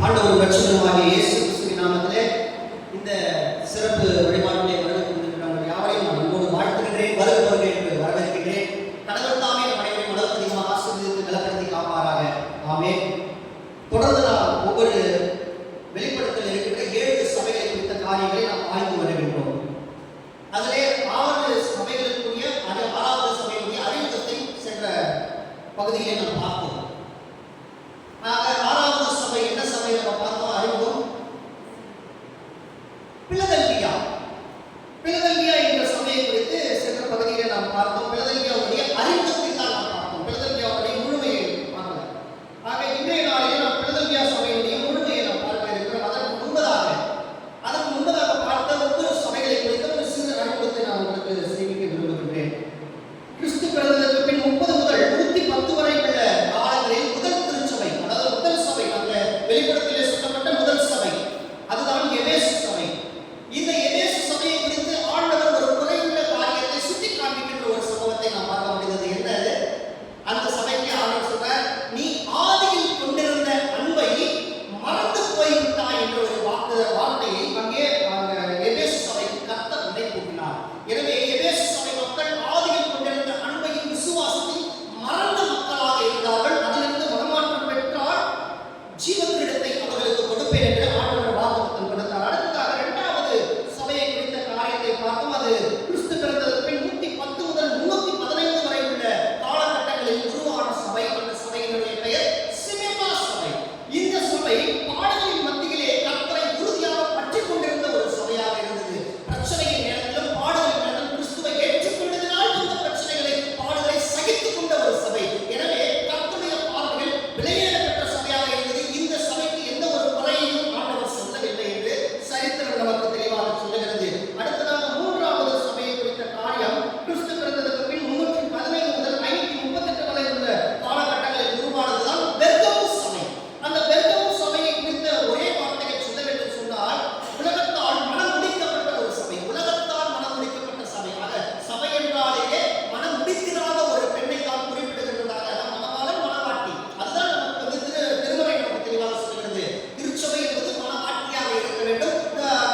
ஆண்டவர் ரட்சகருமாகிய இயேசு கிறிஸ்துவின் நாமத்திலே இந்த சிறப்பு வழிபாட்டிலே வருகின்ற யாரையும் நான் அன்போடு வாழ்த்துகின்றேன். வருக என்று வரவேற்கின்றேன். கடவுள் தாமே நம் அனைவரையும் அளவுக்கு அதிகமாக ஆசீர்வதித்து பலப்படுத்தி காப்பாராக. ஆமென். தொடர்ந்து நாம் ஒவ்வொரு வெளிப்படுத்தல் இருக்கின்ற 7 சபைகளை குறித்த காரியங்களை நாம் ஆய்ந்து வருகின்றோம். அதிலே 6 சபைகளுக்குரிய 6வது சபையுடைய அறிமுகத்தை சென்ற பகுதியிலே நாம் பார்த்தோம். ஆறாவது சபை என்ன சபை நம்ம பார்த்தோம்? அறிமுகம் பிலதெல்பியா. பிலதெல்பியா என்ற சபையை குறித்து சென்ற பகுதியிலே நாம் பார்த்தோம். பிலதெல்பியாவுடைய அறிமுகத்தை தான் நாம் பார்த்தோம். பிலதெல்பியாவுடைய முழுமையை பார்க்கல. ஆக இன்றைய நாளிலே நாம் பிலதெல்பியா சபையுடைய முழுமையை நாம் பார்க்க இருக்கிறோம். அதற்கு முன்பதாக பார்த்த ஒவ்வொரு சபைகளை குறித்த ஒரு சிறு அறிமுகத்தை நான் உங்களுக்கு சேமிக்க விரும்புகின்றேன். கிறிஸ்து பிறந்ததற்கு பின் 30 முதல் 110 வரை உள்ள காலங்களில் முதல் திருச்சபை, அதாவது முதல் சபை, அந்த வெளிப்படத்திலே சொல்லப்பட்ட முதல் சபை, அதுதான் எபேசு சபை. இந்த எபேசு சபையை குறித்து ஆண்டவர் ஒரு குறையுள்ள காரியத்தை சுட்டி காண்பிக்கின்ற ஒரு சம்பவத்தை நாம் பார்க்க முடிந்தது. என்னது? அந்த சபைக்கு ஆண்டவர் சொல்றார், நீ ஆதியில் கொண்டிருந்த அன்பை மறந்து போய்விட்டாய் என்ற ஒரு வார்த்தையை அங்கே எபேசு சபைக்கு கர்த்தர் நினைவூட்டினார். எனவே எபேசு சபை மக்கள் ஆதியில் கொண்டிருந்த அன்பையும் விசுவாசத்தை மறந்த மக்களாக இருந்தார்கள். அதிலிருந்து மனமாற்றம் பெற்றால் ஜீவக்கிரீடத்தை அவர்களுக்கு கொடுப்பேன் என்று ஆண்டவர் வாக்குத்தத்தம் கொடுத்தார். அடுத்ததாக 2வது சபையை குறித்த காரியத்தை பார்த்தோம். அது கிறிஸ்து பிறந்ததற்கு பின் 110 முதல் 315 வரை உள்ள காலகட்டங்களில் உருவான சபை. அந்த சபையினுடைய பெயர் சிமெனா சபை. இந்த சபை பாடுகளின் மத்தியிலே கர்த்தரை உறுதியாக பற்றிக் கொண்டிருந்த ஒரு சபையாக இருந்தது. பிரச்சனையின் நேரத்திலும் பாடுகளின் நேரத்திலும் கிறிஸ்துவை ஏற்றுக்கொண்டதினால் இந்த பிரச்சனைகளை பாடுகளை சகித்துக் கொண்ட ஒரு சபை. எனவே கர்த்தருடைய பார்வையில் விலையேறப்பட்ட சபையாக இருந்தது. இந்த சபைக்கு எந்த ஒரு குறையையும் ஆண்டவர் சொல்லவில்லை என்று சரித்திரம் நமக்கு தெளிவாக சொல்லுகிறது. அடுத்ததாக 3வது சபையை குறித்த காரியம், கிறிஸ்து பிறந்ததற்கு பின் 315 முதல் 538 வரை உள்ள காலகட்டங்களில் உருவானதுதான் பெர்கமு சபை. அந்த பெர்கமு சபையை குறித்த ஒரே வார்த்தையை சொல்ல வேண்டும் சொன்னால், உலகத்தால் மனம் முடிக்கப்பட்ட ஒரு சபை. உலகத்தால் மனம் முடிக்கப்பட்ட சபை. ஆக சபை என்றாலேயே மனம் முடிக்கிறாத ஒரு பெண்ணை தான் குறிப்பிடுகின்றதாக. மணவாளன், மணவாட்டி, அதுதான் நமக்கு வந்து திருமறை நமக்கு தெளிவாக சொல்கிறது. திருச்சபை என்பது மணவாட்டியாக இருக்க வேண்டும்,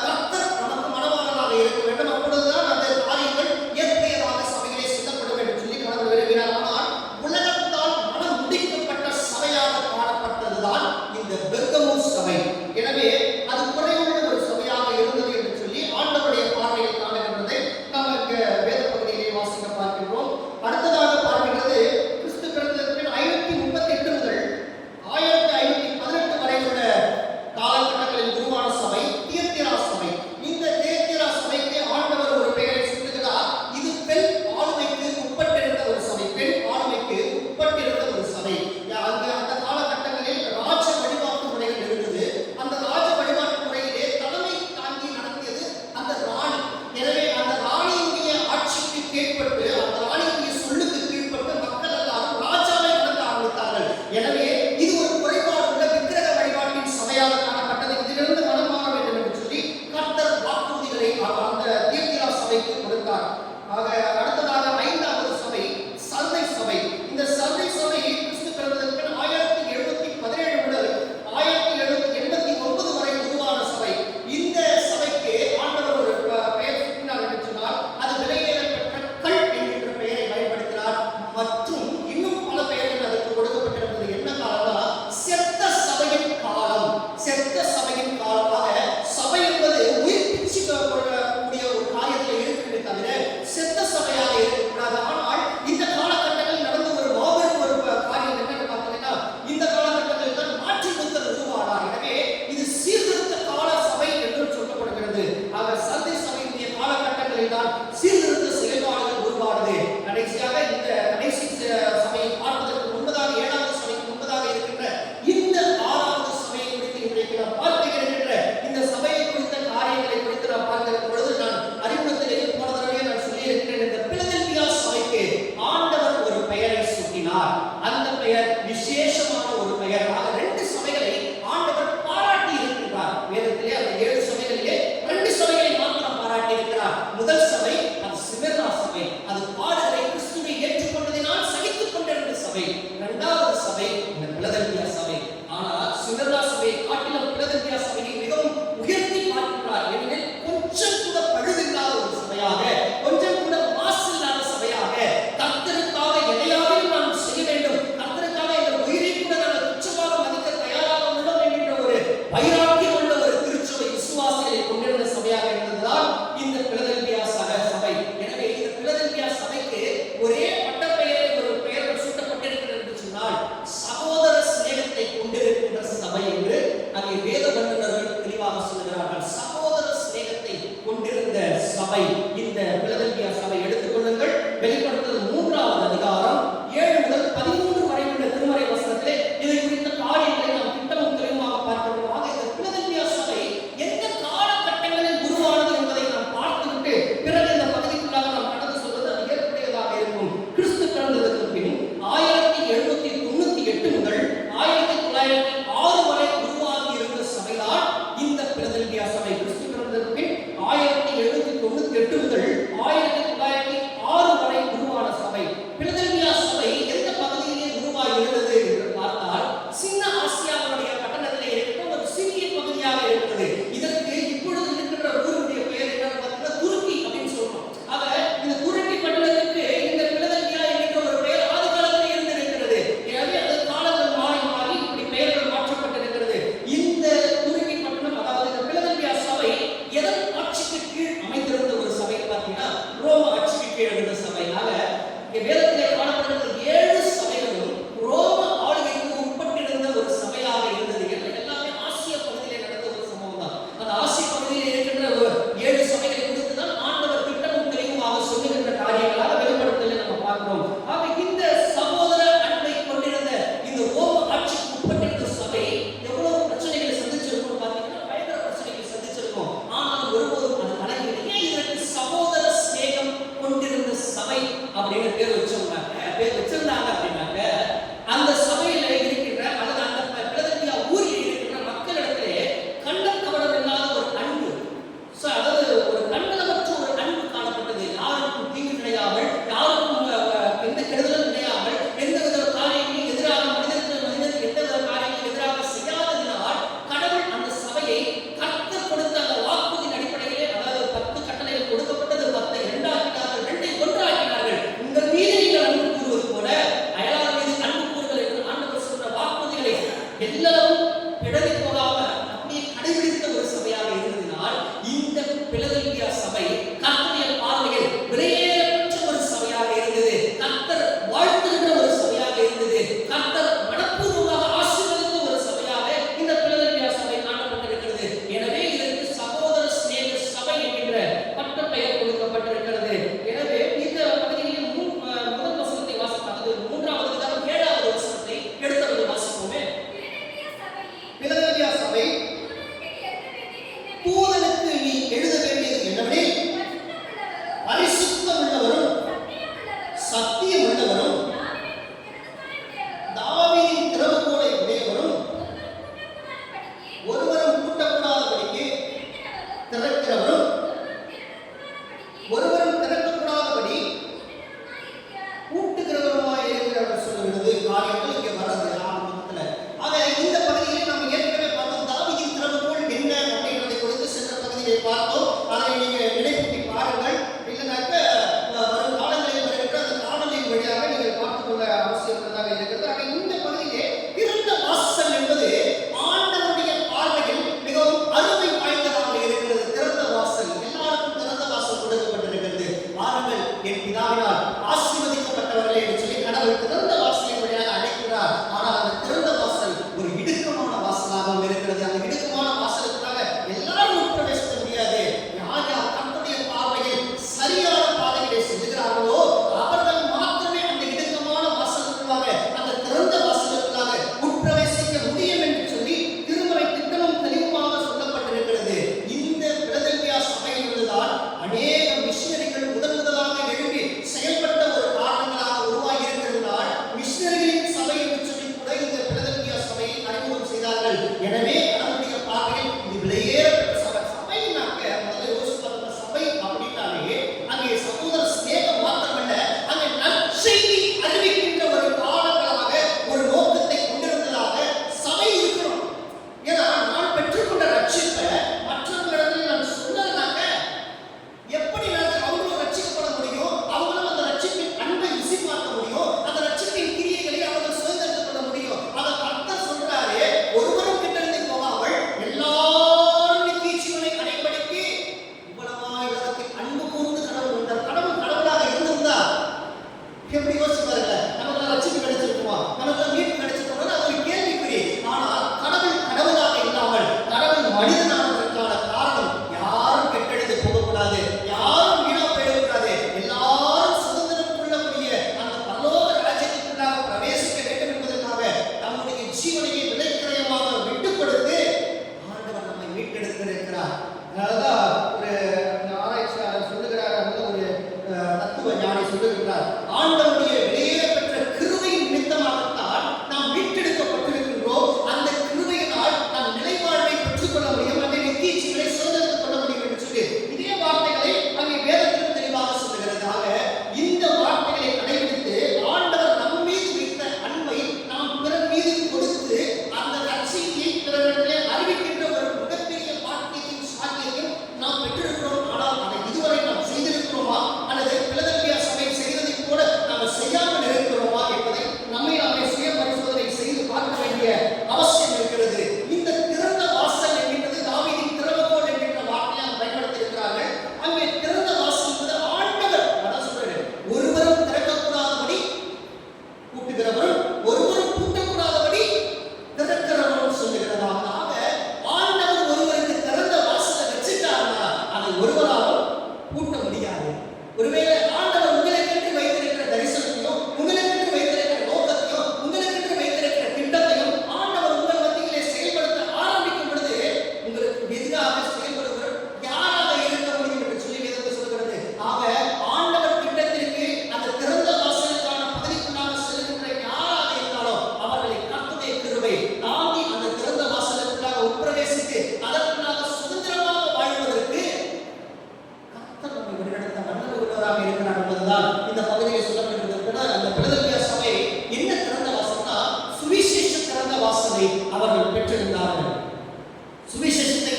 கர்த்தர் நமக்கு மணவாளனாக இருக்க வேண்டும். அப்பொழுதுதான் அந்த காரியங்கள் இயற்கையாக சபையிலே சொல்லப்படும் என்று சொல்லி கடவுள் விரும்பினார். ஆனால் உலகத்தால் மனம் முடிக்கப்பட்ட சபையாக காணப்பட்டதுதான் இந்த பெர்கமு சபை. எனவே அது குறைவுள்ள ஒரு சபையாக இருந்தது என்று சொல்லி ஆண்டவருடைய பார்வையில் காணுகின்றதை நமக்கு வேத பகுதியிலே வாசிக்க பார்க்கின்றோம். அடுத்ததாக பார்க்கின்றது, கிறிஸ்து பிறந்ததற்கு பின் 538 முதல் 1518 வரை உள்ள காலகட்டங்களில் உருவான சபை தியத்திரா சபை. இந்த தியத்திரா சபைக்கு ஆண்டவர் ஒரு பெயரை சொல்லுகிறார். இது பெண் ஆளுமைக்கு உட்பட்டிருந்த ஒரு சபை. பெண் ஆளுமைக்கு உட்பட்டிருந்த ஒரு சபை. அங்கு அந்த காலகட்டங்களில் ராஜ வழிபாட்டு முறைகள் இருந்தது. அந்த ராஜ வழிபாட்டு முறையிலே தலைமை தாங்கி நடத்தியது அந்த ராணி. எனவே அந்த ராணியுடைய ஆட்சிக்கு கீழ்ப்பட்டு, அந்த ராணியுடைய சொல்லுக்கு கீழ்ப்பட்டு மக்கள் எல்லாரும் ராஜாவை வணங்க ஆரம்பித்தார்கள். எனவே இது ஒரு குறைபாடு உள்ள விக்கிரக வழிபாட்டின் சபையாக காணப்பட்டது. இதிலிருந்து மனம் மாற வேண்டும் என்று சொல்லி கர்த்தர் வாக்குறுதிகளை அந்த தியத்திரா சபைக்கு கொடுத்தார். ஆக அடுத்ததாக 5வது சபை சர்தை சபை. இந்த சர்தை சபை கிறிஸ்து பிறந்ததற்கு 1717 முதல் 1789 வரை உருவான சபை. இந்த சபைக்கு ஆண்டவர் ஒரு பெயர் சூட்டினார் என்று சொன்னால், அது விலையேறப்பட்ட கல் என்கின்ற பெயரை பயன்படுத்தினார். மற்றும் இன்னும் பல பெயர்கள் அதற்கு கொடுக்கப்பட்டிருந்தது. என்ன காலம்னா செத்த சபையின் காலம். செத்த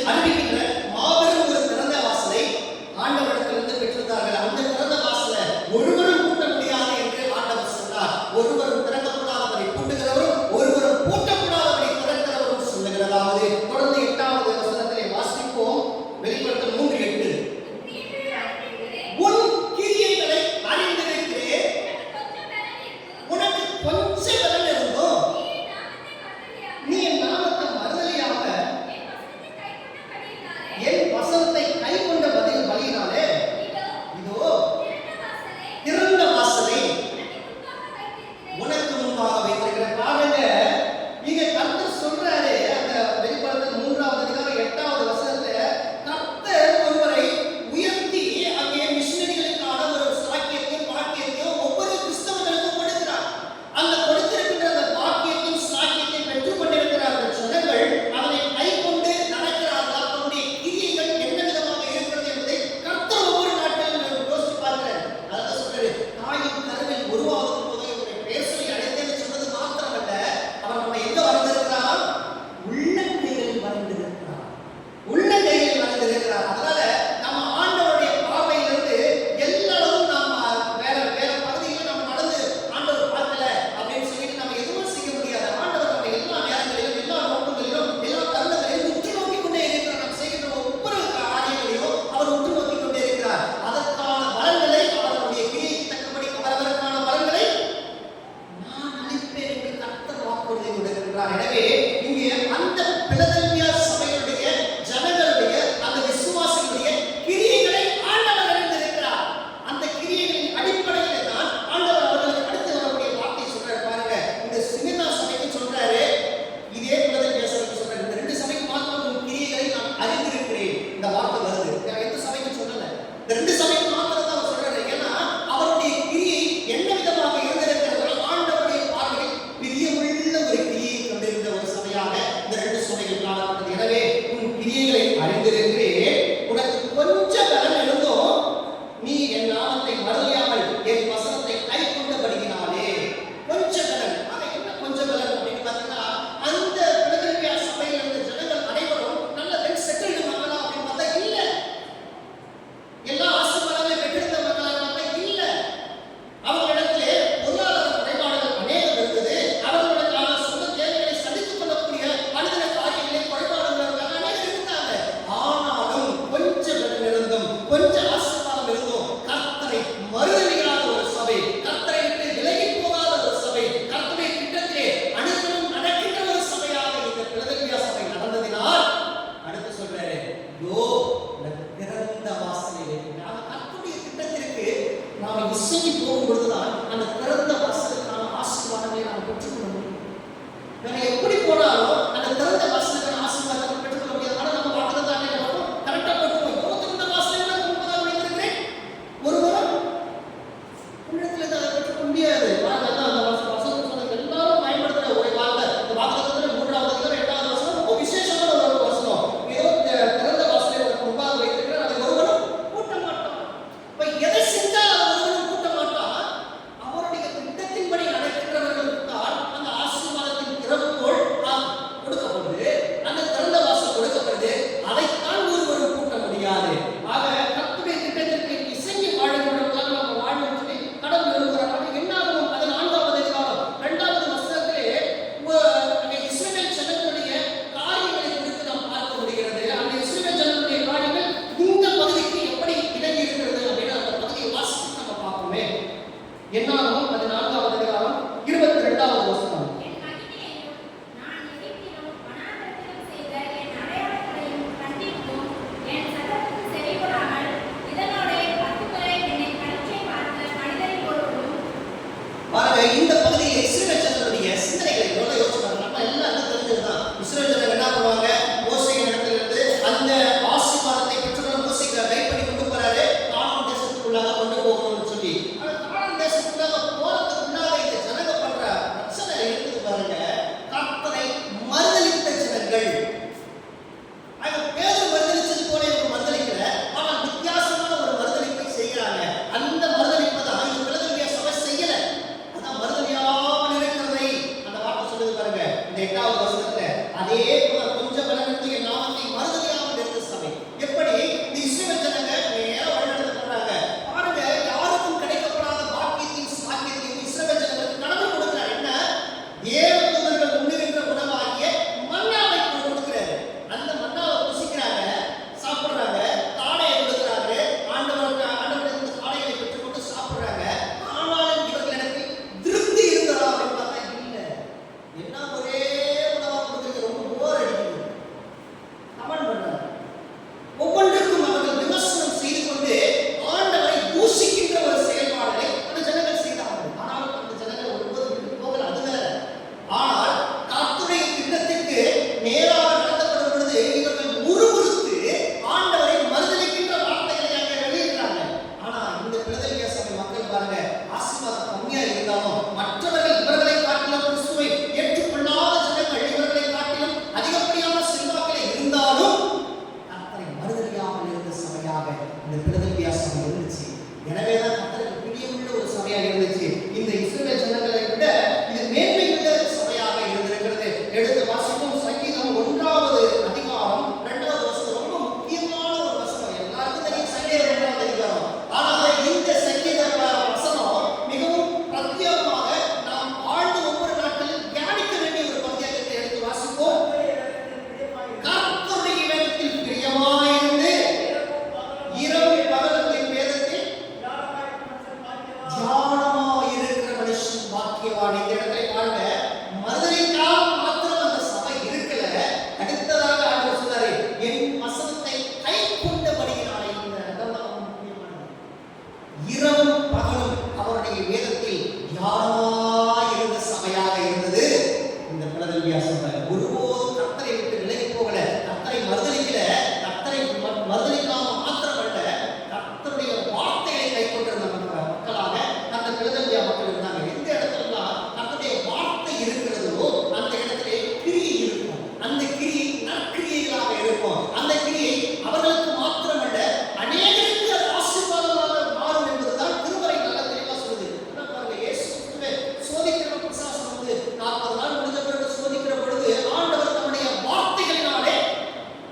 அறிவிக்கின்ற மாபெரும் ஒரு திறந்த வாசலை ஆண்டவரிடத்திலிருந்து பெற்றிருந்தார்கள். அந்த திறந்த வாசலை ஒருவரும் பூட்ட முடியாது என்று ஆண்டவர் சொன்னார். ஒருவரும் திறக்கக்கூடாதவரை பூட்டுகிறவரும் ஒருவரும் பூட்டக்கூடாதவரை திறக்கிறவரும் சொல்லுகிறதாவது. தொடர்ந்து 8வது வசனத்திலே வாசிப்போம். வெளிப்படுத்தல் 3:8. உன் கிரியைகளை அறிந்திருக்கிறேன், உனக்கு கொஞ்சம் பலன் இருந்தும் நீ என் நாமத்தை மறுதலியாம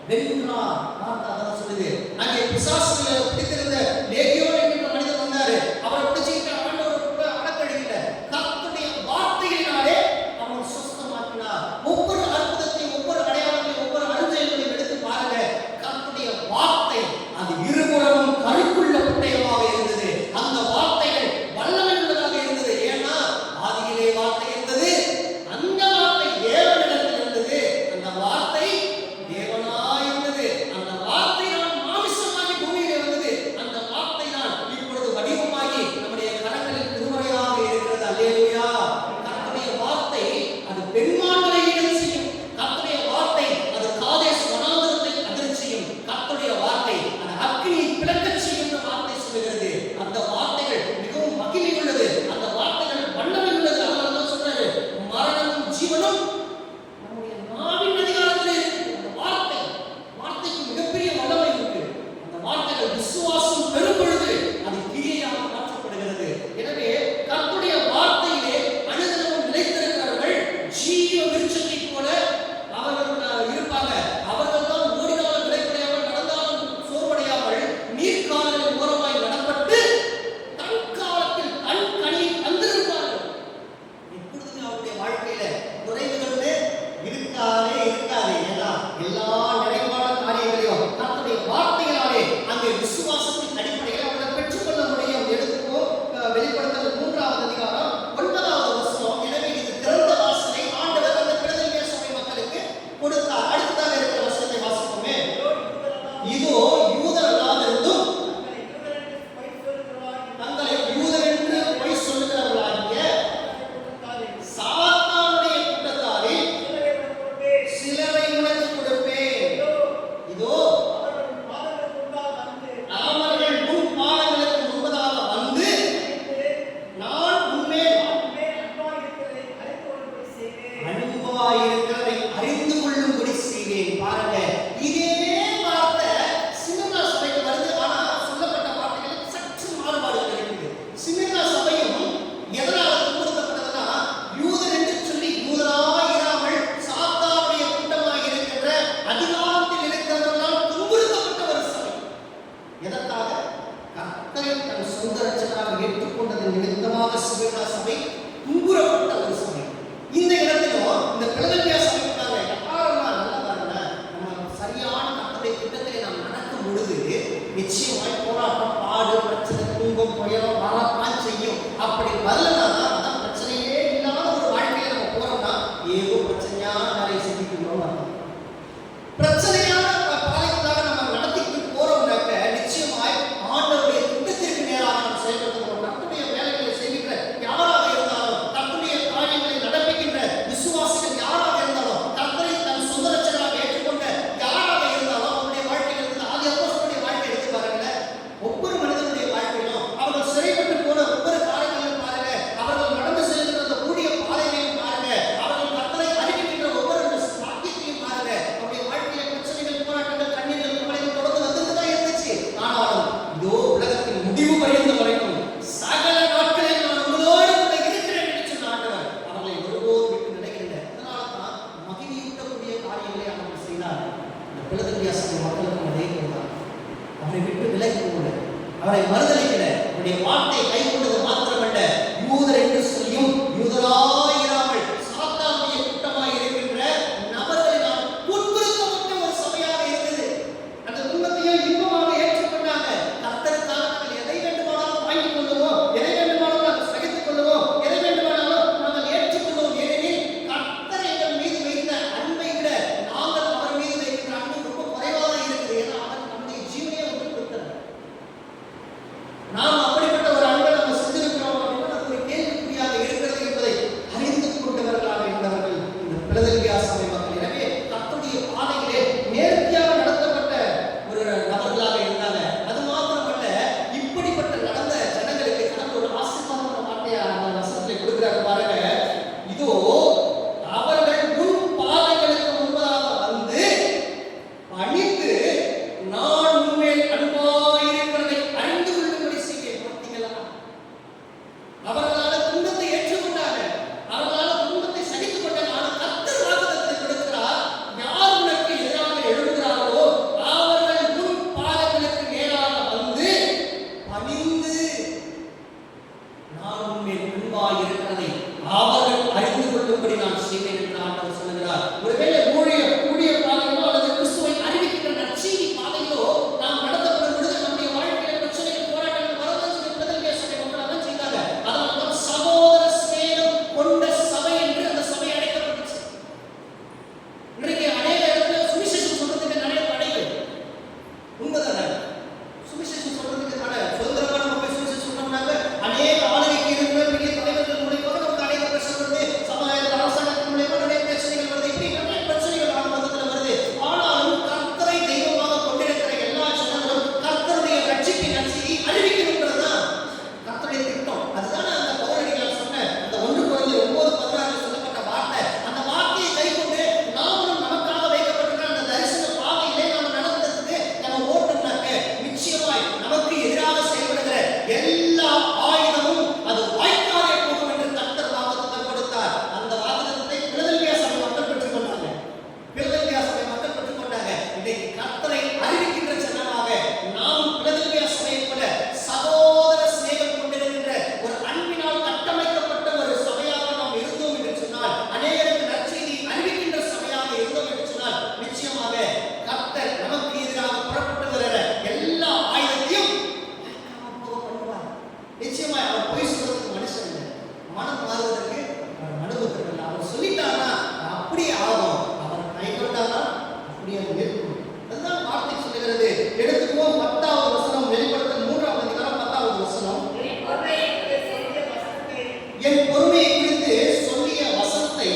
வென்றார். வார்த்தை அதான் சொல்லுது. அங்கே பிசாசுகளை பிடித்திருந்த லேகியோன் என்கிற மனிதன் வந்தாரு. அவரை பிடிச்சிட்டு ஆண்டவர் கூட அடக்கடிக்கல. கர்த்தருடைய வார்த்தையினாலே அவன் சுத்தமாக்கினார். ஒவ்வொரு அற்புதத்தையும், ஒவ்வொரு அடையாளங்களையும், ஒவ்வொரு அருஞ்செயல்களையும் எடுத்து பாருங்க. கர்த்தருடைய வார்த்தை அது இருபுறமும் கருக்குள்ள புட்டையமாக இருந்தது. அந்த வார்த்தைகள் வல்லமை உள்ளதாக இருந்தது. ஏன்னா ஆதியிலே வார்த்தை இருந்தது. அந்த வார்த்தை தேவனிடத்தில் இருந்தது. அந்த வார்த்தை தேவனாய் இருந்தது. அந்த வார்த்தை தான் மாமிசமாகி பூமியிலே வந்தது. அந்த வார்த்தை தான் இப்பொழுது வடிவமாகி நம்முடைய கரங்களில் திருமறையாக இருக்கிறது. அல்லேலூயா. கர்த்தருடைய வார்த்தை அது பெண்மான்களை ஈடு செய்யும். கர்த்தருடைய வார்த்தை அது காதேஸ் வனாந்தரத்தை அதிரச் செய்யும். கர்த்தருடைய வார்த்தை அது அக்கினியை பிளக்கச் செய்யும் என்று வார்த்தை சொல்கிறது. அந்த வார்த்தைகள் மிகவும் மகிமை உள்ளது. அந்த வார்த்தைகள் வல்லமை உள்ளது. அதனால தான் சொல்றாரு, மரணமும் ஜீவனும் நம்முடைய நாவின் அதிகாரத்திலே இருக்கு. அந்த வார்த்தைக்கு மிகப்பெரிய வல்லமை இருக்கு. அந்த வார்த்தைகள் விசுவாசம் பெறும் பொழுது அது கிரியையாக மாற்றப்படுகிறது. எனவே கர்த்தருடைய வார்த்தையிலே அனுதினமும் நிலைத்திருக்கிறவர்கள் ஜீவ விருட்சத்தைப் போல அவர்கள் இருப்பாங்க. அவர்கள் தான் ஓடினாலும் விளைப்படையாமல், நடந்தாலும் சோர்வடையாமல், நீர்க்கால்களின் ஓரமாய் நடப்பட்டு தன் காலத்தில் தன் கனியை தந்திருப்பார்கள். எப்பொழுதுமே அவருடைய வாழ்க்கையில குறைவுகளே இருக்காது. ஏன்னா எல்லா நிறைவான காரியங்களையும் கர்த்தருடைய வார்த்தையினாலே அங்கே விசுவாசத்தின் அடிப்படையில் அவர்களை பெற்றுக்கொள்ள முடியும். எடுத்துக்கோ வெளிப்படுத்தல் 3வது அதிகாரம் 9வது வசனம். எனவே இது திறந்த வாசலை ஆண்டவர் அந்த பிலதெல்பியா சபை மக்களுக்கு கொடுத்தார். அடுத்ததாக இருக்கிற வசனத்தை வாசிப்போமே. இதோ யூதர்களாகிருந்தும் தங்களை யூதர் என்று பொய் சொல்லுகிறவர்களாகிய சாத்தானுடைய கூட்டத்தாரில் சிலரை உனக்கு கொடுப்பேன். இதோ அவர்கள் உன் பாதங்களுக்கு முன்பதாக வந்து நான் உன்மேல் அன்பாயிருக்கிறதை அறிந்து கொள்ளும்படி செய்வேன். பாருங்க, இதே வார்த்தை சிமிர்னா சபைக்கு வருது. ஆனா சொல்லப்பட்ட வார்த்தைகள் சற்று மாறுபாடுகள் இருக்குது. சிமிர்னா சபையும் எதனால துன்புறுத்தப்பட்டதுன்னா, யூதர் என்று சொல்லி யூதராய் இராமல் சாத்தானுடைய கூட்டமாக இருக்கின்ற அதிகாரத்தில் இருக்கிறவர்களால் துன்புறுத்தப்பட்ட ஒரு சபை. எதற்காக? கர்த்தரை தன் சொந்த ரட்சகராக ஏற்றுக்கொண்டதன் நிமித்தமாக சிமிர்னா சபை துன்புறப்பட்ட ஒரு சபை. இந்த இடத்திலும் இந்த பிலதெல்பியா சபைக்காக யாரெல்லாம் நல்லா பாருங்க, நம்ம சரியான கர்த்தருடைய திட்டத்திலே நாம் நடக்கும் பொழுது நிச்சயமாய் போராட்டம், பாடு, பிரச்சனை, துன்பம், புயலம் வரத்தான் செய்யும். அப்படி வரலன்னா அதான் பிரச்சனையே இல்லாத ஒரு வாழ்க்கையில நம்ம போறோம்னா ஏதோ பிரச்சனையான வேலையை செஞ்சுக்கிறோம் அர்த்தம். பிரச்சனையான பாதைக்காக நம்ம நடத்திட்டு போறோம்னாக்க நிச்சயமாய் ஆண்டவருடைய திட்டத்திற்கு நேராக நாம் செயல்படுத்துகிறோம். கர்த்தருடைய வேலைகளை செய்கின்ற யாராக இருந்தாலும், கர்த்தருடைய காரியங்களை நடப்பிக்கின்ற விசுவாசிகள் யாராக இருந்தாலும், கர்த்தரை தன் சொந்த ரட்சகராக ஏற்றுக்கொண்ட யாராக இருந்தாலும் அவருடைய வாழ்க்கையில் இருந்து ஆதி அப்போஸ்தலருடைய வாழ்க்கை எடுத்து பாருங்களேன். ஒவ்வொரு மனிதனுடைய வாழ்க்கையிலும் அவர்கள் சிறைப்பட்டு போன ஒவ்வொரு காரியங்களையும் பாருங்க. அவர்கள் நடந்து செல்கிற அந்த ஊழிய பாதைகளையும் பாருங்க. அவர்கள் கர்த்தரை அறிவிக்கின்ற ஒவ்வொரு வாக்கியத்தையும் பாருங்க. அவருடைய வாழ்க்கையில பிரச்சனைகள், போராட்டங்கள், கண்ணீர்கள், கவலைகள் தொடர்ந்து வந்துட்டு தான் இருந்துச்சு. ஆனாலும் இதோ உலகத்தின் முடிவு பரியந்த வரைக்கும் சகல நாட்களில் நான் உங்களோடு கூட இருக்கிறேன் என்று சொன்ன ஆண்டவர் அவர்களை ஒருபோதும் விட்டு நினைக்கவில்லை. அதனால தான் மகிமையூட்டக்கூடிய காரியங்களை அவர்கள் செய்தார். இந்த பிலதெல்பியா சபை மக்களுக்கும் அதே போல்தான். அவரை விட்டு விலகி போகல, அவரை மறுதலிக்கல. அவருடைய வார்த்தையை கை கொண்டது மாத்திரமல்ல, யூதர் என்று சொல்லியும் யூதராய் இராமல் சாத்தானுடைய கூட்டமாய் இருக்கின்ற நபர்களினால் துன்புறுத்தப்பட்ட ஒரு சபையாக இருந்தது. அந்த துன்பத்தையும் இன்பமாக ஏற்றுக்கொண்டாங்க. கர்த்தருக்காக நாங்கள் எதை வேண்டுமானாலும் வாங்கிக் கொள்ளுவோம், எதை வேண்டுமானாலும் நாங்கள் சகித்துக் கொள்ளுவோம், எதை வேண்டுமானாலும் நாங்கள் ஏற்றுக்கொள்வோம். ஏனெனில் கர்த்தர் எங்கள் மீது வைத்த அன்பை விட நாங்கள் அவர் மீது வைக்கின்ற அன்பு ரொம்ப குறைவாக இருக்குது. ஏன்னா அவர் நம்முடைய ஜீவனையை வந்து கொடுத்தார். நாம் அப்படிப்பட்ட ஒரு அன்பை நம்ம செஞ்சிருக்கிறோம் அப்படின்னா அது ஒரு கேள்விக்குறியாக இருக்கிறது என்பதை அறிந்து கொண்டவர்களாக இருந்தவர்கள் இந்த பிலதெல்பியா சபை மக்கள். எனவே கர்த்தருடைய பாதையிலே நேர்த்தியாக நடத்தப்பட்ட ஒரு நபர்களாக இருந்தாங்க. அது மாத்திரமல்ல, இப்படிப்பட்ட நடந்த ஜனங்களுக்கு கடவுள் ஒரு ஆசீர்வாதமான வார்த்தையை அந்த வசனத்தை கொடுக்கிறார் பாருங்க. இதோ அவர்கள் உன் பாதைகளுக்கு முன்பதாக வந்து பணிந்து நான் உன்மேல் அன்பாயிருக்கிறதை அறிந்து கொள்ளும்படி செய்வேன். பார்த்தீங்களா? அவர்களால் துன்பத்தை ஏற்றுக்கொண்டாங்க, அவர்களால் துன்பத்தை சகித்துக் கொண்டாங்க. ஆனால் கர்த்தர் வாக்குத்தத்தத்தை கொடுக்கிறார், யார் உனக்கு எதிராக எழுதுகிறார்களோ வார்த்தை சொல்லுகிறது. எடுத்துக்குவோம் 10வது வசனம், வெளிப்படுத்தல் 3ஆம் அதிகாரம் 10வது வசனம். என் பொறுமையை குறித்து சொல்லிய வசனத்தை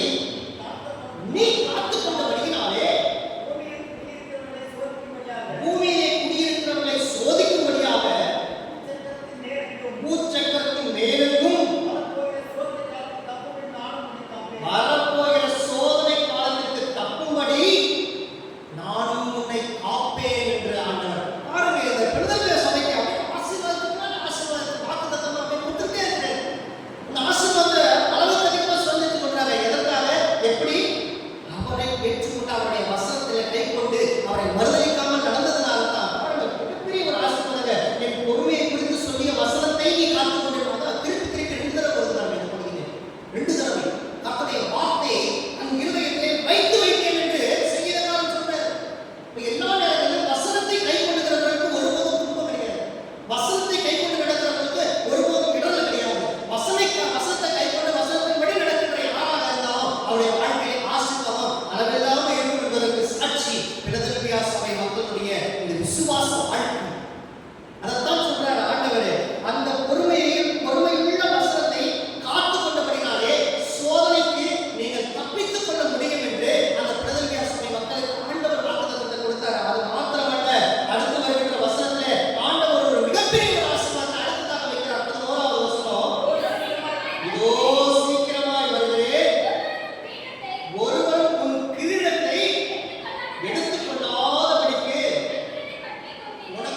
நீ காத்துக் கொண்டபடியினாலே பூமியிலே குடியிருக்கிறவர்களை சோதிக்கும்படியாக பூச்சக்கரத்தின் மேலுக்கும் வரப்போகிற சோதனை காலத்துக்கு தப்பும்படி நானும் உன்னை காப்பேன் என்று ஆண்டவர். பாருங்க, இந்த விடுதலை சபைக்கு அப்படியே ஆசீர்வாதத்துக்கு மேல ஆசீர்வாதத்துக்கு வாக்குத்தத்தம் அப்படியே கொடுத்துட்டே இருக்கு. இந்த ஆசீர்வாத அளவுக்கு அதிகமா சொல்லிட்டு கொண்டாங்க. எதற்காக? எப்படி? அவரை ஏற்றுக்கொண்டு அவருடைய வசனத்திலே கை கொண்டு அவரை மறுதலிக்காமல் நடந்ததுனால தான். பாருங்க, மிகப்பெரிய ஒரு ஆசீர்வாதங்க. என் பொறுமையை குறித்து சொல்லிய வசனத்தை நீ காத்துக் கொண்டிருந்தால் திருப்பி திருப்பி 2 தடவை வருகிறாங்க இந்த பகுதியிலே. 2 தடவை கர்த்தருடைய வார்த்தையை தன் இருதயத்திலே வைத்து வைத்தேன் என்று செய்கிறதான்னு சொல்றாரு. இப்ப எல்லா நேரங்களிலும் வசனத்தை கை கொண்டுகிறவர்களுக்கு ஒருபோதும் துன்பம் கிடையாது. வசனத்தை கை கொண்டு நடக்கிறவர்களுக்கு ஒருபோதும் இடரல் கிடையாது. வசனத்தை கை கொண்டு வசனத்தின்படி நடக்கின்ற யாராக இருந்தாலும் அவருடைய வாழ்க்கையை ஆசீர்வாதம் அளவில்லாமல் இருக்கும் என்பதற்கு சாட்சி பிலதெல்பியா சபை மக்களுடைய இந்த விசுவாச வாழ்க்கை. அதைத்தான் சொல்றாரு ஆண்டவரே. அந்த பொறுமையுள்ள வசனத்தை காத்துக் கொண்டபடினாலே சோதனைக்கு நீங்கள் தப்பித்துக் கொள்ள முடியும் என்று அந்த பிலதெல்பியா சபை மக்களுக்கு ஆண்டவர் வாக்குத்தத்தத்தை கொடுத்தார். அது மாத்திரமல்ல, அடுத்து வருகின்ற வசனத்திலே ஆண்டவர் ஒரு மிகப்பெரிய ஒரு ஆசீர்வாதத்தை அடுத்ததாக வைக்கிறார். 11வது வசனம், இதோ சீக்கிரமாய் வருகிறேன், ஒருவரும் உன் கிரீடத்தை எடுத்துக் கொள்ளாதபடிக்கு உனக்கு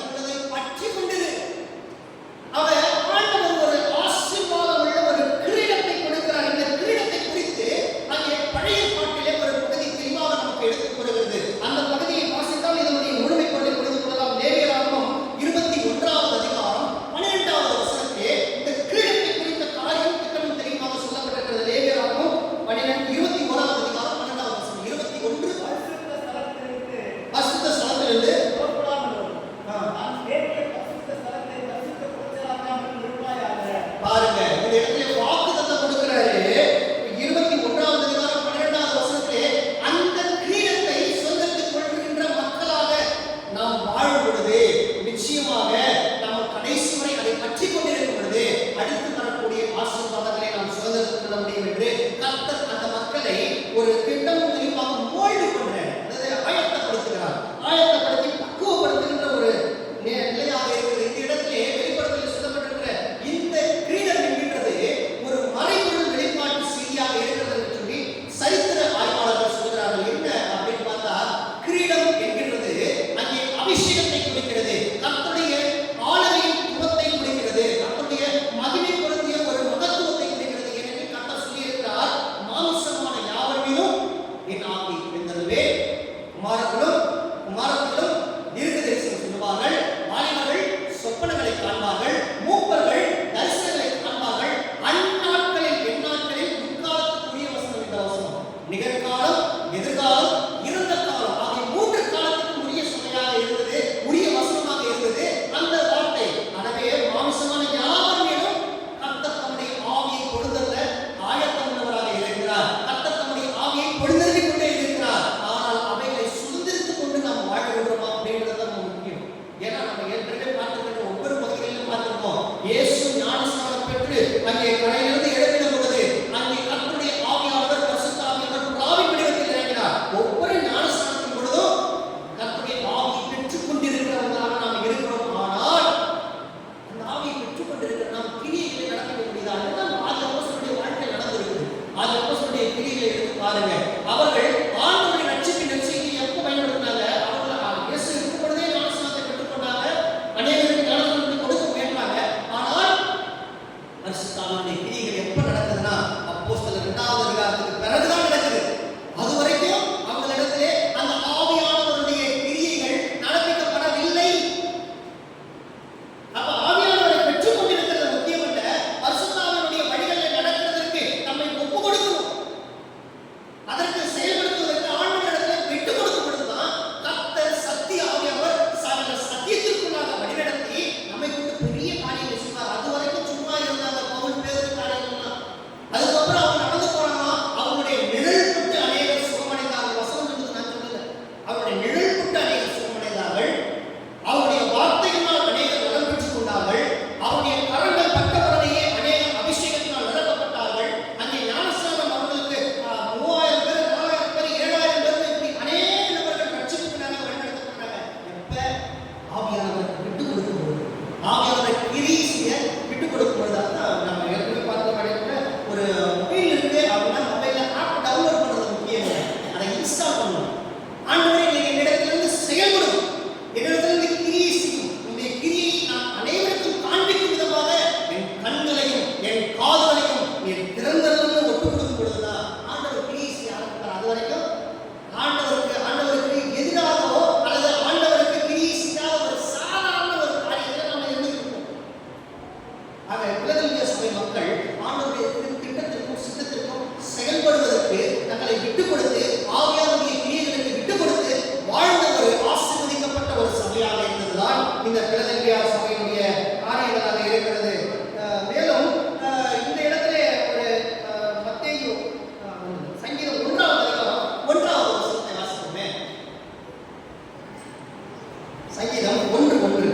சங்கீதம் 1:1.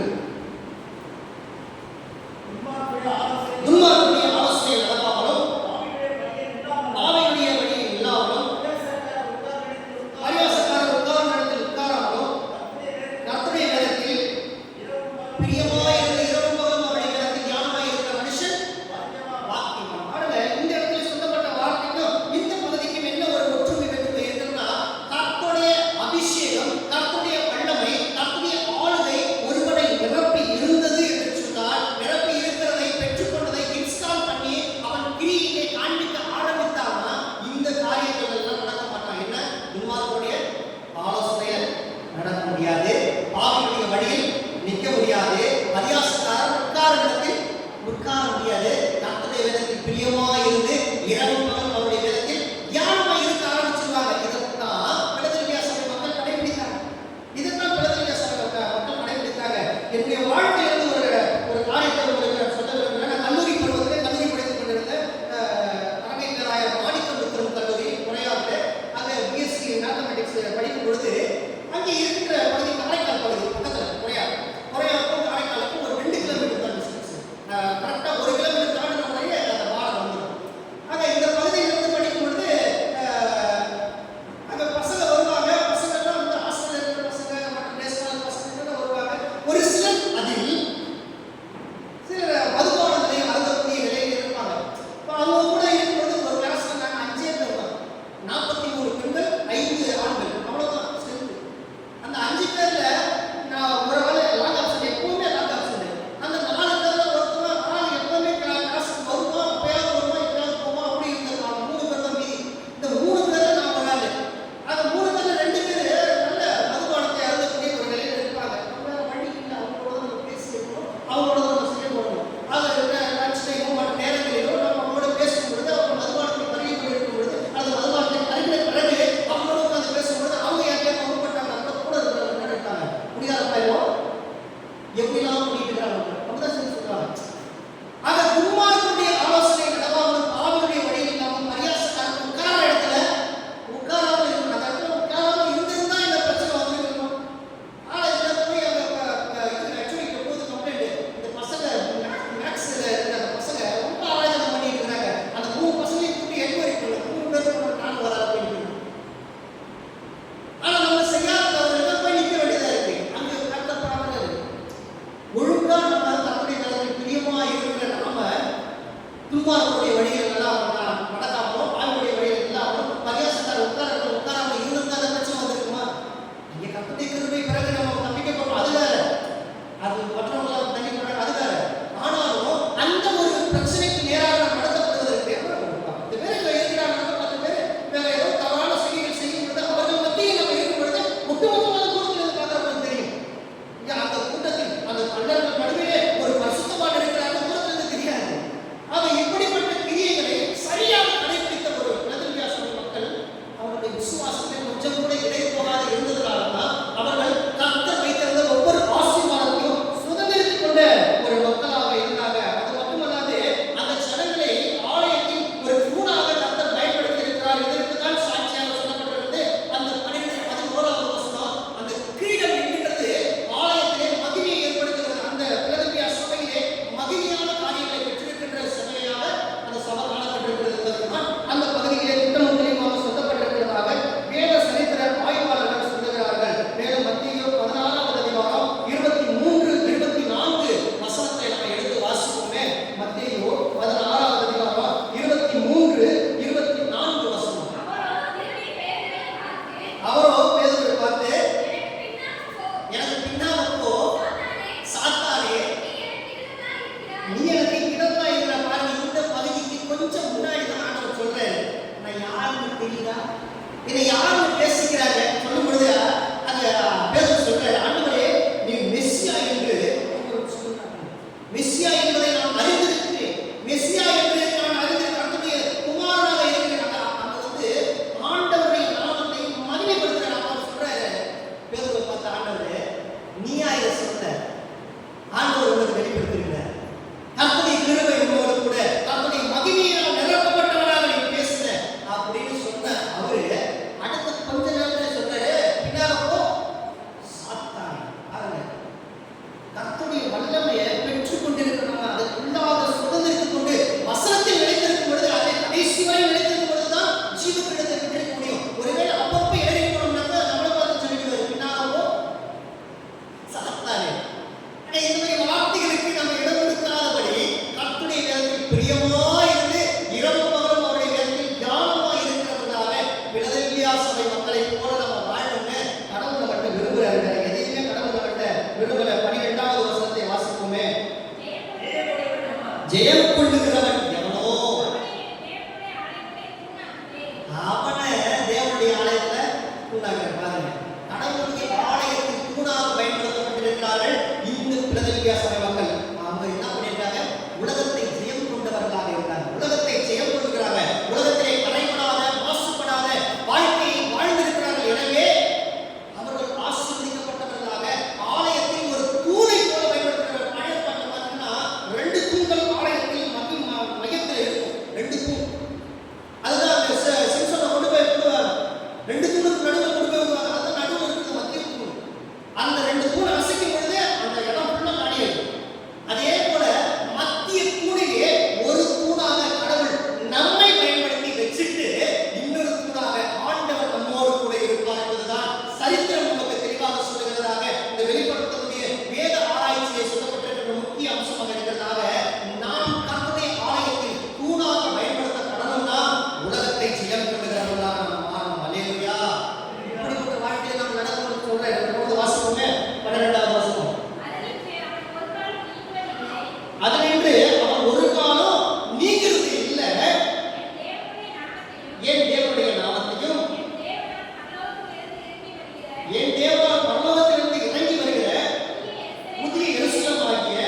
துன்மார்க்கனுடைய ஆலோசனையில் நடக்காமலும் பாவிகளுடைய வழியில் இல்லாமலும் பரியாசக்காரர் உட்காரும் இடத்தில் உட்காராமலும் கர்த்தருடைய வேதத்தில் பிரியமாயிருந்து இரவும் பகலும் அவருடைய வேதத்தில் ஞானமாயிருக்கிற மனுஷன் வாக்கியம். பாருங்க, இந்த இடத்துல சொல்லப்பட்ட வார்த்தைக்கும் இந்த பகுதிக்கும் என்ன ஒரு ஒற்றுமை வேற்றுமை இருக்குன்னா, கர்த்தருடைய அபிஷேகம், கர்த்தருடைய வல்லமை, கர்த்தருடைய ஆளுகை ஒருவனை நிரப்பி இருந்தது என்று சொன்னால், நிரப்பி இருக்கிறதை பெற்றுக்கொண்டதை இன்ஸ்டால் பண்ணி அவன் கிரியிலே காண்பிக்க ஆரம்பித்தான்னா இந்த காரியங்கள் எல்லாம் நடக்க மாட்டான். என்ன? துன்மார்க்கனுடைய ஆலோசனையில் நடக்க முடியாது, பாவிகளுடைய வழியில் நிற்க முடியாது, பரியாசக்காரர் உட்காரும் இடத்தில் உட்கார முடியாது. கர்த்தருடைய வேதத்தில் பிரியமாய் இருந்து இரவு பகல் அவருடைய வேதத்தில் தியானமாய் இருக்க ஆரம்பிச்சிருவாங்க. இதைத்தான் பிலதெல்பியா சபை மக்கள் கடைபிடித்தாங்க. இதைத்தான் பிலதெல்பியா சபை மக்கள் கடைபிடித்தாங்க. என்னுடைய வாழ்க்கையிலிருந்து ஒரு காரியத்தை உங்களுக்கு நான் சொல்ல விரும்புகிறேன். நான் கல்லூரி பருவத்தில் கல்லூரி படித்துக் கொண்டிருந்த தலைமை பேராயர் மாணிக்கம் கல்லூரி குறையாவில் அங்கே பிஎஸ்சி மேத்தமெட்டிக்ஸ் படிக்கும் பொழுது அங்கே இருக்கிற பகுதி காரைக்கால் பகுதி பக்கத்தில் குறையாவுக்கும் காரைக்காலுக்கும் ஒரு 2 கிலோமீட்டர் தான் டிஸ்டன்ஸ். கரெக்டாக 1 கிலோமீட்டர் தாண்டின முறையே அந்த பாலம் வந்துடும். ஆக இந்த பகுதியிலிருந்து படிக்கும் பொழுது அங்கே பசங்க வருவாங்க. பசங்கள்லாம் வந்து ஹாஸ்டலில் இருக்கிற பசங்க மற்றும் நேஷனல் பசங்க வருவாங்க. ஒரு சிலர் அதில் ஜெயம் கொள்ளுகிறவன் எவனோ அவனை தேவனுடைய ஆலயத்துல தூணாக பாருங்க. கடவுளுடைய ஆலயத்தில் தூணாக பயன்படுத்தப்பட்டிருக்கிறார்கள் இந்த பிலதெல்பியா சபை மக்கள். அவங்க என்ன பண்ணிருக்காங்க? உலகத்தை ஜெயம் கொண்டவர்களாக இருக்கிறாங்க. உலகத்தை ஜெயம் கொள்ளுகிறாங்க. உலகத்திலே கரைபடாத மாசுபடாத வாழ்க்கையை வாழ்ந்திருக்கிறார்கள். எனவே அவர்கள் ஆசீர்வதிக்கப்பட்டவர்களாக ஆலயத்தில் ஒரு தூணை போல பயன்படுத்துகிறார்கள். பழைய பாட்டு பார்த்தீங்கன்னா 2 தூண்கள் ஆலயத்தில் மையத்தில் இருக்கும். 2 தூண். அதுதான் அந்த சிம்சனை கொண்டு போய் விடுவாங்க. 2 தூணுக்கு நடுவில் கொண்டு போய் விடுவாங்க. அது நடுவில் இருக்கிற மத்திய தூண். அந்த 2 தூண் அசைக்கும் பொழுது அந்த இடம் ஃபுல்லா காலியாகும். அதே போல மத்திய தூணிலே ஒரு தூணாக கடவுள் நம்மை பயன்படுத்தி வச்சுட்டு இன்னொரு தூணாக ஆண்டவர் நம்மோடு கூட இருப்பார் என்பதுதான் சரித்திரம் நமக்கு தெளிவாக சொல்லுகிறதாக இந்த வெளிப்படுத்தக்கூடிய வேத ஆராய்ச்சியை சொல்லப்பட்டிருக்கிற முக்கிய அம்சமாக இருக்கிறதாக நாம் கர்த்தருடைய ஆலயத்தில் தூணாக பயன்படுத்தப்படணும்னா உலகத்தை ஜெயம் கொள்ளுகிறவர்களாக நாம் மாறணும். அல்லேலூயா. இப்படிப்பட்ட வாழ்க்கையை நாம் நடக்கணும்னு சொல்றேன். வாசிப்போமே 12வது வசனம். அதினின்று அவன் ஒரு காலம் நீங்கிறது இல்லை. என் தேவனுடைய நாமத்தையும் என் தேவனால் பரலோகத்திலிருந்து இறங்கி வருகிற புதிய எருசலேமாகிய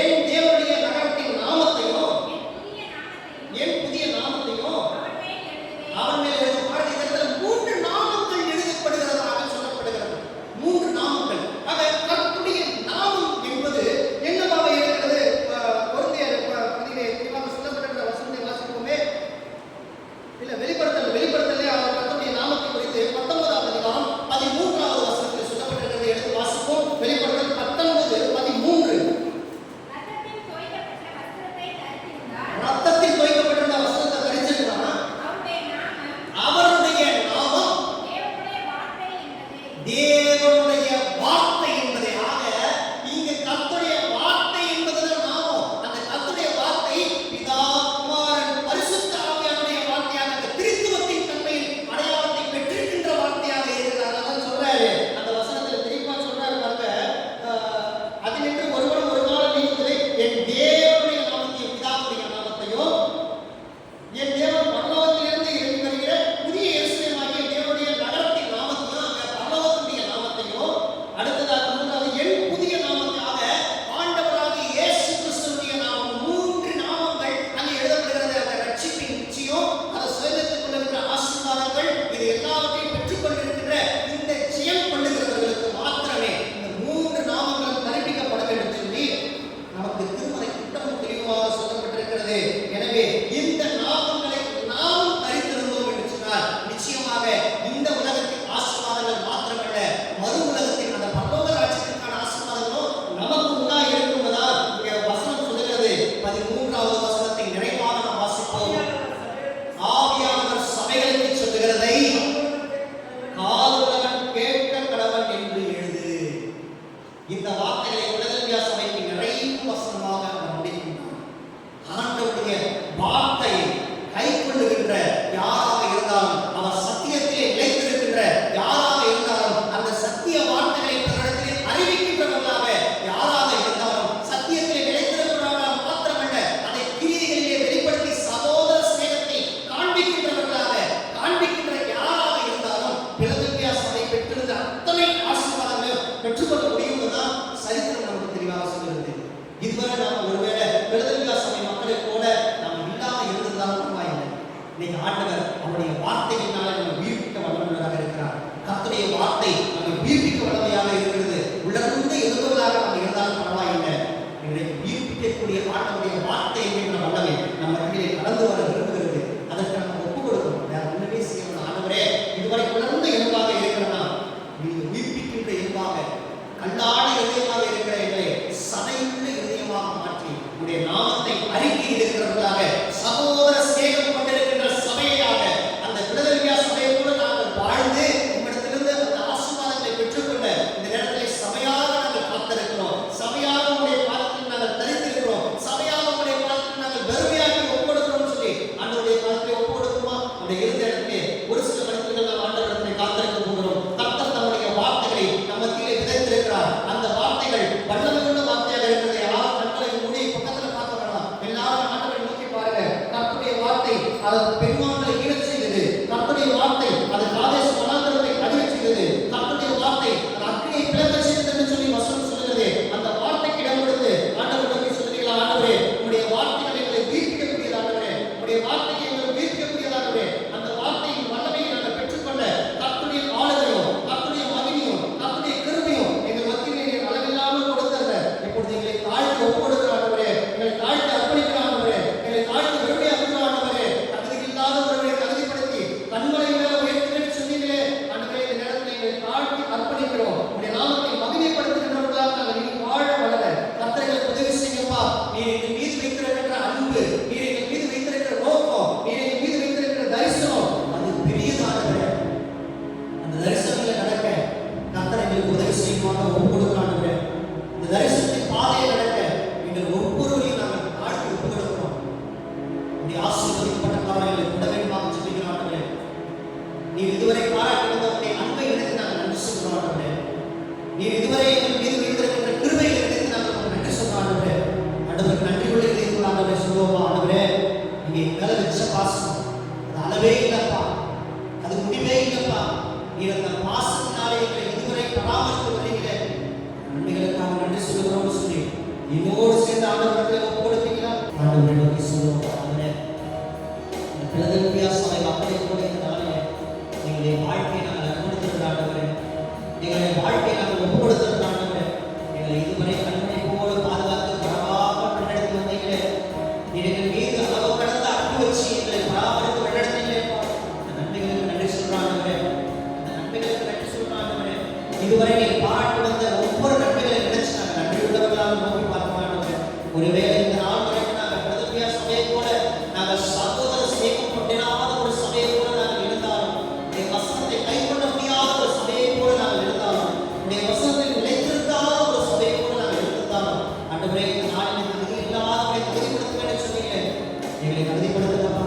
என் தேவனுடைய நகரத்தின் நாமத்தையும் என் புதிய நாமத்தையும் அவன் மேல் எழுதும். பாருங்க, இந்த இடத்துல 3 நாமங்கள் எழுதப்படுகிறதாக சொல்லப்படுகிறது. 3 நாமங்கள். ஆக கர்த்தருடைய நாமம் என்பது என்னவாக இருக்கிறது? கொரிந்தியர் 10 தெளிவாக சொல்லப்பட்டிருக்கிற வசனத்தை வாசிப்போமே. இல்ல வெளிப்படுத்தலே அவர் கர்த்தருடைய நாமத்தை குறித்து 19வது அதிகாரம் 13வது வசனத்தில் சொல்லப்பட்டிருக்கிறதை எடுத்து வாசிப்போம். வெளிப்படுத்தல் 19:13. ரத்தத்தில் தோய்க்கப்பட்டிருந்த வஸ்திரத்தை தரிச்சிருக்கிறான். அவருடைய நாமம் தேவனுடைய வார்த்தை என்பதே. ஆக இங்க கர்த்தருடைய வார்த்தை என்பதுதான் நாமம். அந்த கர்த்தருடைய வார்த்தை பிதா குமாரன் பரிசுத்த ஆவியானுடைய வார்த்தையாக அந்த திரித்துவத்தின் தன்மையில் அடையாளத்தை பெற்றிருக்கின்ற வார்த்தையாக இருக்கிறார். அதான் சொல்றாரு அந்த வசனத்துல தெளிவா சொல்றாரு பாருங்க. அதினின்று ஒருவனும் ஒரு காலம் நீங்குவதை என் தேவனுடைய நாமத்தையும் பிதாவுடைய நாமத்தையும் என் தேவன் பரலோகத்திலிருந்து இறங்கி வருகிற புதிய எருசலேமாகிய தேவனுடைய நகரத்தின் நாமத்தையும் அங்க பரலோகத்துடைய நாமத்தையும் அடுத்ததாக 3வது என் புதிய நாமத்தாக ஆண்டவராகிய இயேசு கிறிஸ்துவினுடைய நாமம். 3 நாமங்கள் அங்கே எழுதப்படுகிறது. அந்த ரட்சிப்பின் நிச்சயம், அதை சுதந்திரத்துக் கொண்டிருக்கிற ஆசீர்வாதங்கள், இது எல்லாவற்றையும் பெற்றுக் கொண்டிருக்கிற இந்த ஜெயம் கொள்ளுகிறவர்களுக்கு மாத்திரமே இந்த 3 நாமங்களும் தரிப்பிக்கப்பட வேண்டும் சொல்லி நமக்கு திருமறை திட்டமும் தெளிவாக சொல்லப்பட்டிருக்கிறது. எனவே இந்த நாமங்களை நாம் தரித்திருந்தோம் என்று சொன்னால் நிச்சயமாக இந்த உலகத்தின் ஆசீர்வாதங்கள் மாத்திரமல்ல, மறு உலகத்தின் அந்த பரலோக ராஜ்யத்திற்கான ஆசீர்வாதங்களும் நமக்கு உண்டாக இருக்கும்பதால் இங்கே வசனம் சொல்லுகிறது. 13வது வசனத்தை நிறைவாக நாம் வாசிப்போம். ஆவியானவர் சபைகளுக்கு சொல்லுகிறதை காதுள்ளவன் கேட்க கடவன் என்று எழுது. இந்த வார்த்தைகளை பிலதெல்பியா சபைக்கு நிறைவு வசனமாக நாம் முடிக்கின்றோம். ஆண்டவருடைய வார்த்தையை கைக்கொள்ளுகின்ற யாராக இருந்தாலும், அவர் சத்தியத்திலே நிலைத்திருக்கின்ற யாராக இருந்தாலும், அந்த சத்திய வார்த்தைகளை பிறரிடத்திலே அறிவிக்கின்றவர்களாக யாராக இருந்தாலும், சத்தியத்திலே நிலைத்திருக்கிறவர்களாக மாத்திரமல்ல, அதை கிரியைகளிலே வெளிப்படுத்தி சகோதர சிநேகத்தை காண்பிக்கின்றவர்களாக காண்பிக்கின்ற யாராக இருந்தாலும் பிலதெல்பியா சபை பெற்றிருந்த அத்தனை ஆசீர்வாதங்களையும் பெற்றுக்கொள்ள முடியும்தான் சரித்திரம் நமக்கு தெளிவாக சொல்கிறது. இதுவரை நாம் ஒருவேளை பிலதெல்பியா சபை மக்களை போல நாம் இல்லாம இருந்திருந்தாலும் பரவாயில்லை. இன்னைக்கு ஆண்டவர் அவருடைய வார்த்தையினால நம்ம உயிர்ப்பிக்க வல்லவராக இருக்கிறார். கர்த்தருடைய வார்த்தை நம்மை உயிர்ப்பிக்க வல்லமையாக இருக்கிறது. உலர்ந்து எழுதுவதாக நம்ம இருந்தாலும் பரவாயில்லை. இன்றைக்கு உயிர்ப்பிக்கக்கூடிய ஆண்டவருடைய வார்த்தை என்கின்ற வல்லமை நம்ம கையிலே கடந்து வர விரும்புகிறது. அதற்கு நம்ம ஒப்பு கொடுக்கணும். வேற ஒன்றுமே செய்யணும். ஆண்டவரே, இதுவரை உலர்ந்த எலும்பாக இருக்கிறனா நீங்க உயிர்ப்பிக்கின்ற எலும்பாக, கல்லாட இதயமாக இருக்கிற எங்களை சதையுள்ள இதயமாக மாற்றி உடைய நாமத்தை அறிக்கை இருக்கிறவர்களாக, சகோதர சிநேகம் கொண்டிருக்கின்ற சபையாக, அந்த பிலதெல்பியா சபையை கூட நாங்கள் வாழ்ந்து உங்களிடத்திலிருந்து அந்த ஆசீர்வாதங்களை பெற்றுக்கொண்ட இந்த நேரத்திலே சபையாக நாங்கள் காத்திருக்கிறோம். சபையாக உடைய பாதத்தில் நாங்கள் தரித்திருக்கிறோம். சபையாக உடைய பாதத்தில் நாங்கள் பெருமையாக்கி ஒப்பு கொடுக்கிறோம் சொல்லி ஆண்டவருடைய பாதத்தை ஒப்பு கொடுக்குமா? அந்த இருந்த இடத்திலே ஒரு சில மனிதர்கள் நாம் ஆண்டவரிடத்திலே காத்திருக்க போகிறோம். கர்த்தர் தம்முடைய வார்த்தைகளை நம்ம கீழே விதைத்திருக்கிறார். அந்த வார்த்தைகள் வல்லமையுள்ள வார்த்தையாக இருக்கிறதை யார் கண்களை தாழ்த்தி அர்ப்பணிக்கிறோம். உடைய நாமத்தை மகிமைப்படுத்துகின்றவர்களாக நாங்கள் இனி வாழ வளர கர்த்தர் எங்களுக்கு உதவி செய்யுங்கப்பா. நீர் எங்கள் மீது வைத்திருக்கிற அன்பு, நீர் எங்கள் மீது வைத்திருக்கிற நோக்கம், நீர் எங்கள் மீது வைத்திருக்கிற தரிசனம் அது பெரியதானது. அந்த தரிசனங்களை நடக்க கர்த்தர் எங்களுக்கு உதவி செய்வாங்க. ஒப்பு கொடுக்கிறாங்க. இந்த தரிசனத்தின் பாதையை நடக்க எங்கள் ஒவ்வொருவரையும் நாங்கள் தாழ்த்தி ஒப்பு கொடுக்கிறோம். இந்த ஆசீர்வதிக்கப்பட்ட காரணங்களை உடனடியாக சொல்லிக்கிறாங்க. நீர் இதுவரை பாராட்டுவதற்குடைய அன்பை எடுத்து நாங்கள் நன்றி சொல்கிறோம். நீர் இதுவரை எங்கள் மீது வைத்திருக்கின்ற கிருபையை எடுத்து நாங்கள் நன்றி சொல்கிறோம். ஆண்டவருக்கு நன்றி கொள்ள இருக்கிறாங்க சொல்லுவோமா? ஆண்டவரே, நீங்க எங்களை வச்ச பாசம் அது அளவே இல்லப்பா, அது முடிவே இல்லப்பா. நீர் அந்த பாசத்தினாலே எங்களை இதுவரை பராமரித்து வருகிறீர்களே, நன்றிகளுக்காக நன்றி சொல்லுகிறோம் சொல்லி என்னோடு சேர்ந்து ஆண்டவரத்தில் ஒப்பு கொடுத்தீங்களா? ஆண்டவரை நோக்கி சொல்லுவோம். ஆண்டவரே, இந்த பிலதெல்பியா சபை மக்களை கூட இந்த நாளிலே எங்களுடைய வாழ்க்கையை நாங்கள் அர்ப்பணித்திருக்கிற ஆண்டவரே, எங்களுடைய வாழ்க்கையை நாங்கள் ஒப்பு கொடுத்திருக்கிற ஆண்டவரே, எங்களை இதுவரை கண்மணி போல பாதுகாத்து பரவாக வழிநடத்தி வந்தீங்களே, எங்கள் மீது அளவு கடந்த அன்பு வச்சு எங்களை பராமரித்து வழிநடத்தீங்களே, அந்த நன்மைகளுக்கு நன்றி சொல்றாங்க. அந்த நன்மைகளுக்கு நன்றி சொல்றாங்க. இதுவரை நீர் பாராட்டு வந்த ஒவ்வொரு நன்மைகளை நினைச்சு நாங்கள் நன்றி உள்ளவர்களாக நோக்கி பார்க்க மாட்டோம். ஒருவேளை இந்த நாள் வரைக்கும் நாங்கள் பிலதெல்பியா சபையை போல நாங்கள் சகோதர சேகம் கொண்டிராத ஒரு சபையை போல நாங்கள் இருந்தாலும், உடைய வசனத்தை கைக்கொள்ள முடியாத ஒரு சபையை போல நாங்கள் இருந்தாலும், உடைய வசனத்தில் நிலைத்திருக்காத ஒரு சபையை போல நாங்கள் இருந்தாலும், ஆண்டவரே, இந்த நாளில் தகுதி இல்லாதவரை தகுதிப்படுத்துங்க சொன்னீங்க. எங்களை தகுதிப்படுத்துங்கப்பா,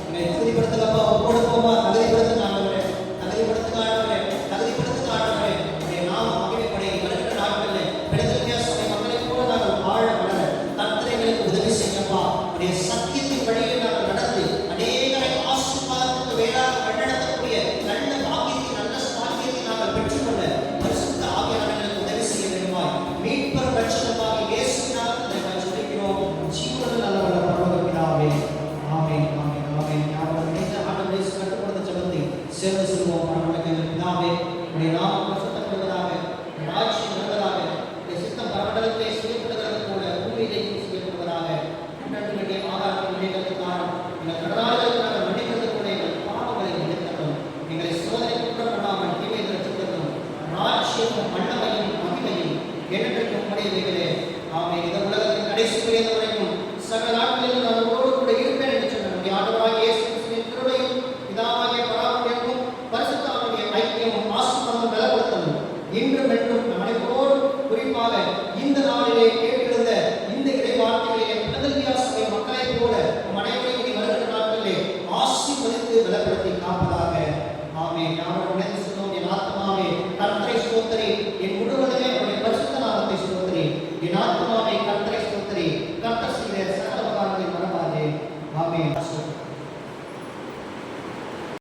எங்களை தகுதிப்படுத்துங்கப்பா, கொடுப்போமா? தகுதிப்படுத்துங்க ஆண்டவரே, தகுதிப்படுத்துங்க ஆண்டவரே, தகுதிப்படுத்துங்க ஆண்டவரே. உடைய நாம மகிமைப்படைய வருகிற நாட்களில் பிலதெல்பியா சபை மக்களை போல நாங்கள் வாழ வளர கர்த்தர் எங்களுக்கு உதவி செய்யப்பா. உடைய சத்தியத்தின் வழியில் நாங்கள் நடந்து அநேகரை ஆசீர்வாதத்துக்கு வேளாண் வழிநடத்தக்கூடிய நல்ல பாக்கியத்தை, நல்ல ஸ்தானியத்தை நாங்கள் பெற்றுக்கொள்ள பரிசுத்த ஆவியானவர் எங்களுக்கு உதவி செய்ய வேண்டுமாய் மீட்பர் ரட்சகராகிய இயேசுவினால் நாங்கள் ஜெபிக்கிறோம். ஜீவனுள்ள நல்ல பரலோக பிதாவே, ஆமென், ஆமென், ஆமென். நாங்கள் இந்த ஆண்டவரை கட்டுப்படுத்த ஜெபத்தை சேர்ந்து சொல்வோம். பரலோக பிதாவே, உடைய நாமம் பரிசுத்தப்படுவதாக, ராஜ்யம் வருவதாக, உடைய சித்தம் பரமண்டலத்திலே செய்யப்படுகிறது போல பூமியிலேயும் செய்யப்படுவதாக. நன்றியுடைய ஆதாரத்தை நினைக்கிறதுக்காக எங்கள் கடனாளிகளுக்கு நாங்கள் மன்னிக்கிறது கூட எங்கள் பாவங்களை மன்னித்தரும். எங்களை சோதனைக்கு உட்படாமல் தீமை ரட்சித்தரும். ராஜ்யம் மன்னமையும் மகிமையும் என்றென்றைக்கும் உடையவைகளே. ஆமென். இந்த உலகத்தின் கடைசி